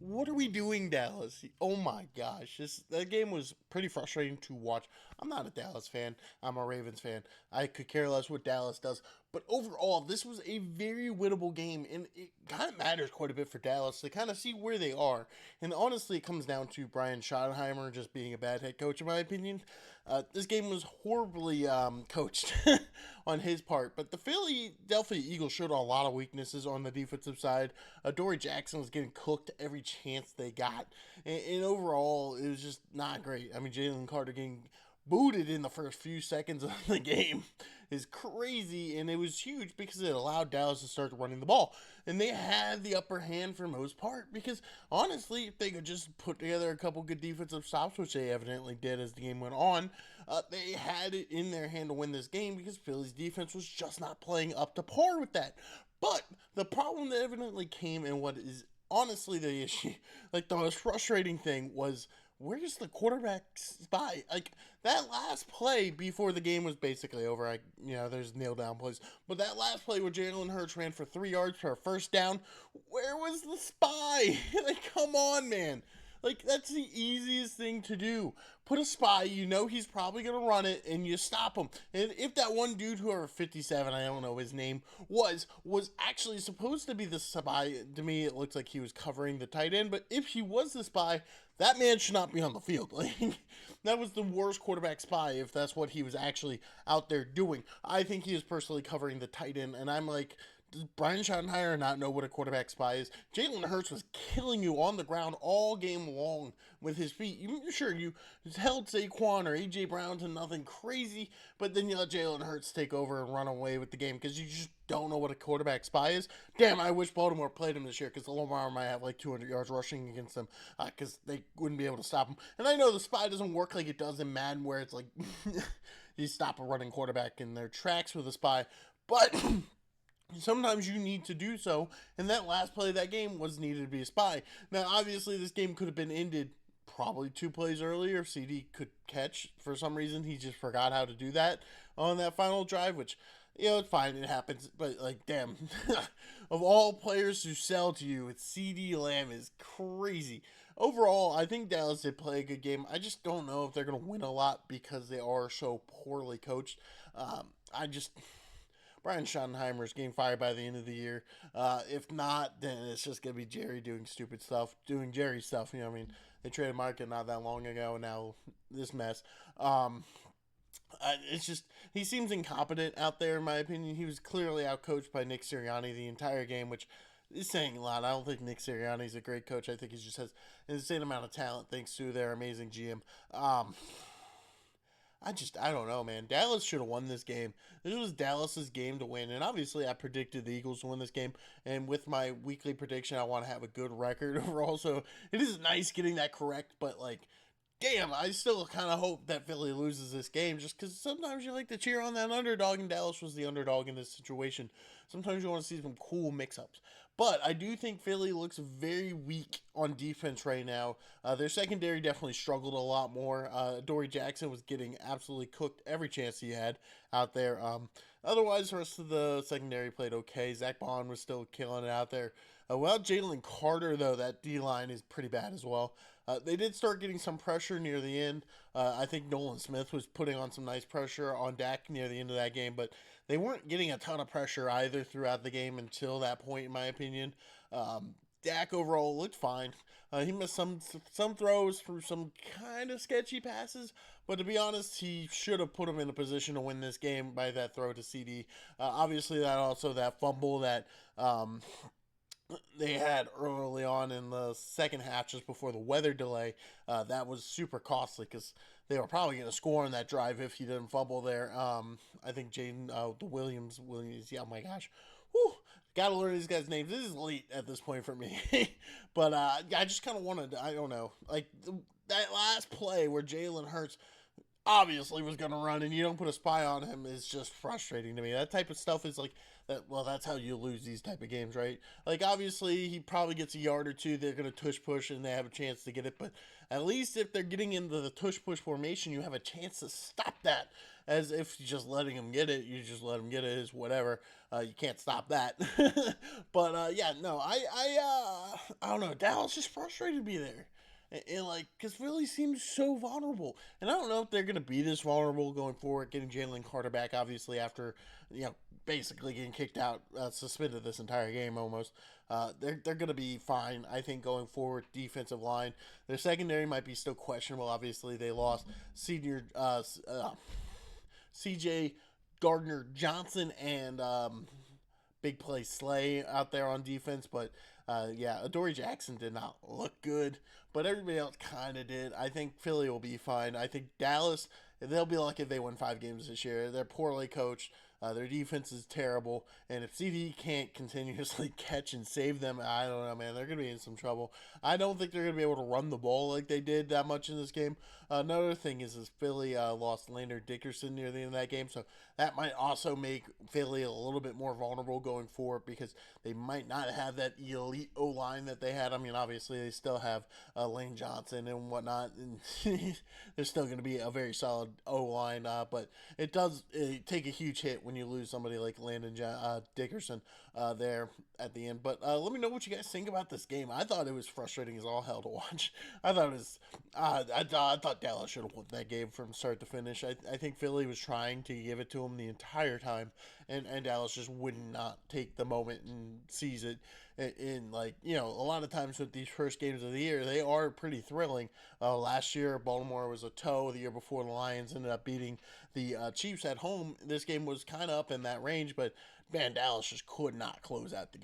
What are we doing, Dallas? Oh my gosh, that game was pretty frustrating to watch. I'm not a Dallas fan. I'm a Ravens fan. I could care less what Dallas does. But overall, this was a very winnable game, and it kind of matters quite a bit for Dallas to kind of see where they are. And honestly, it comes down to Brian Schottenheimer just being a bad head coach, in my opinion. This game was horribly coached on his part, but the Philadelphia Eagles showed a lot of weaknesses on the defensive side. Dory Jackson was getting cooked every chance they got, and overall, it was just not great. I mean, Jalen Carter getting booted in the first few seconds of the game is crazy, and it was huge because it allowed Dallas to start running the ball, and they had the upper hand for most part because honestly, if they could just put together a couple good defensive stops, which they evidently did as the game went on, they had it in their hand to win this game because Philly's defense was just not playing up to par with that. But the problem that evidently came, and what is honestly the issue, like the most frustrating thing was, where's the quarterback spy? Like that last play before the game was basically over. There's nail down plays, but that last play where Jalen Hurts ran for 3 yards for a first down, where was the spy? Like, come on, man. Like, that's the easiest thing to do. Put a spy, he's probably going to run it, and you stop him. And if that one dude, whoever 57, I don't know his name, was actually supposed to be the spy, to me it looks like he was covering the tight end, but if he was the spy, that man should not be on the field. Like, that was the worst quarterback spy if that's what he was actually out there doing. I think he is personally covering the tight end, and I'm like, does Brian Schottenheimer not know what a quarterback spy is? Jalen Hurts was killing you on the ground all game long with his feet. You held Saquon or A.J. Brown to nothing crazy, but then you let Jalen Hurts take over and run away with the game because you just don't know what a quarterback spy is. Damn, I wish Baltimore played him this year because Lamar might have like 200 yards rushing against them because they wouldn't be able to stop him. And I know the spy doesn't work like it does in Madden where it's like you stop a running quarterback in their tracks with a spy, but sometimes you need to do so, and that last play of that game was needed to be a spy. Now, obviously, this game could have been ended probably 2 plays earlier if CD could catch. For some reason, he just forgot how to do that on that final drive, which, it's fine, it happens, but, like, damn. Of all players who sell to you, it's CD Lamb is crazy. Overall, I think Dallas did play a good game. I just don't know if they're going to win a lot because they are so poorly coached. I just... Brian Schottenheimer's getting fired by the end of the year. If not, then it's just going to be Jerry doing stupid stuff, doing Jerry stuff. They traded Market not that long ago, and now this mess. It's just, he seems incompetent out there, in my opinion. He was clearly outcoached by Nick Sirianni the entire game, which is saying a lot. I don't think Nick Sirianni is a great coach. I think he just has an insane amount of talent thanks to their amazing GM. I don't know, man. Dallas should have won this game. This was Dallas's game to win, and obviously I predicted the Eagles to win this game, and with my weekly prediction, I want to have a good record overall, so it is nice getting that correct, but, like, damn, I still kind of hope that Philly loses this game, just because sometimes you like to cheer on that underdog, and Dallas was the underdog in this situation. Sometimes you want to see some cool mix-ups. But I do think Philly looks very weak on defense right now. Their secondary definitely struggled a lot more. Dory Jackson was getting absolutely cooked every chance he had out there. Otherwise, the rest of the secondary played okay. Zach Bond was still killing it out there. Without Jalen Carter, though, that D-line is pretty bad as well. They did start getting some pressure near the end. I think Nolan Smith was putting on some nice pressure on Dak near the end of that game, but they weren't getting a ton of pressure either throughout the game until that point, in my opinion. Dak overall looked fine. He missed some throws through some kind of sketchy passes, but to be honest, he should have put him in a position to win this game by that throw to CD. Obviously, that fumble that they had early on in the second half just before the weather delay, that was super costly because they were probably going to score on that drive if he didn't fumble there. I think Jaden Williams, yeah, oh my gosh. Whew, gotta learn these guys' names. This is late at this point for me. But I just kind of wanted to, I don't know, like that last play where Jalen Hurts obviously was going to run and you don't put a spy on him is just frustrating to me. That type of stuff is like, Well, that's how you lose these type of games, right? Like, obviously, he probably gets a yard or two. They're going to tush push and they have a chance to get it. But at least if they're getting into the tush push formation, you have a chance to stop that. As if you're just letting them get it, you just let them get it, is whatever. You can't stop that. But yeah, no, I don't know. Dallas just frustrated me there. And like, because Philly seems so vulnerable, and I don't know if they're going to be this vulnerable going forward. Getting Jalen Carter back, obviously, after basically getting kicked out, suspended this entire game almost. They're going to be fine, I think, going forward. Defensive line, their secondary might be still questionable. Obviously, they lost senior CJ Gardner Johnson and big play Slay out there on defense, but yeah, Adoree Jackson did not look good, but everybody else kind of did. I think Philly will be fine. I think Dallas, they'll be lucky if they win 5 games this year. They're poorly coached. Their defense is terrible, and if CD can't continuously catch and save them, I don't know, man. They're going to be in some trouble. I don't think they're going to be able to run the ball like they did that much in this game. Another thing is Philly lost Lander Dickerson near the end of that game, so that might also make Philly a little bit more vulnerable going forward because they might not have that elite O line that they had. I mean, obviously they still have Lane Johnson and whatnot, and they're still going to be a very solid O line, but it does take a huge hit when you lose somebody like Landon Dickerson there at the end. But let me know what you guys think about this game. I thought it was frustrating as all hell to watch. I thought it was. I thought Dallas should have won that game from start to finish. I think Philly was trying to give it to them the entire time, and Dallas just would not take the moment and seize it. In like a lot of times with these first games of the year, they are pretty thrilling. Last year, Baltimore was a toe. The year before, the Lions ended up beating the Chiefs at home. This game was kind of up in that range, but man, Dallas just could not close out the game.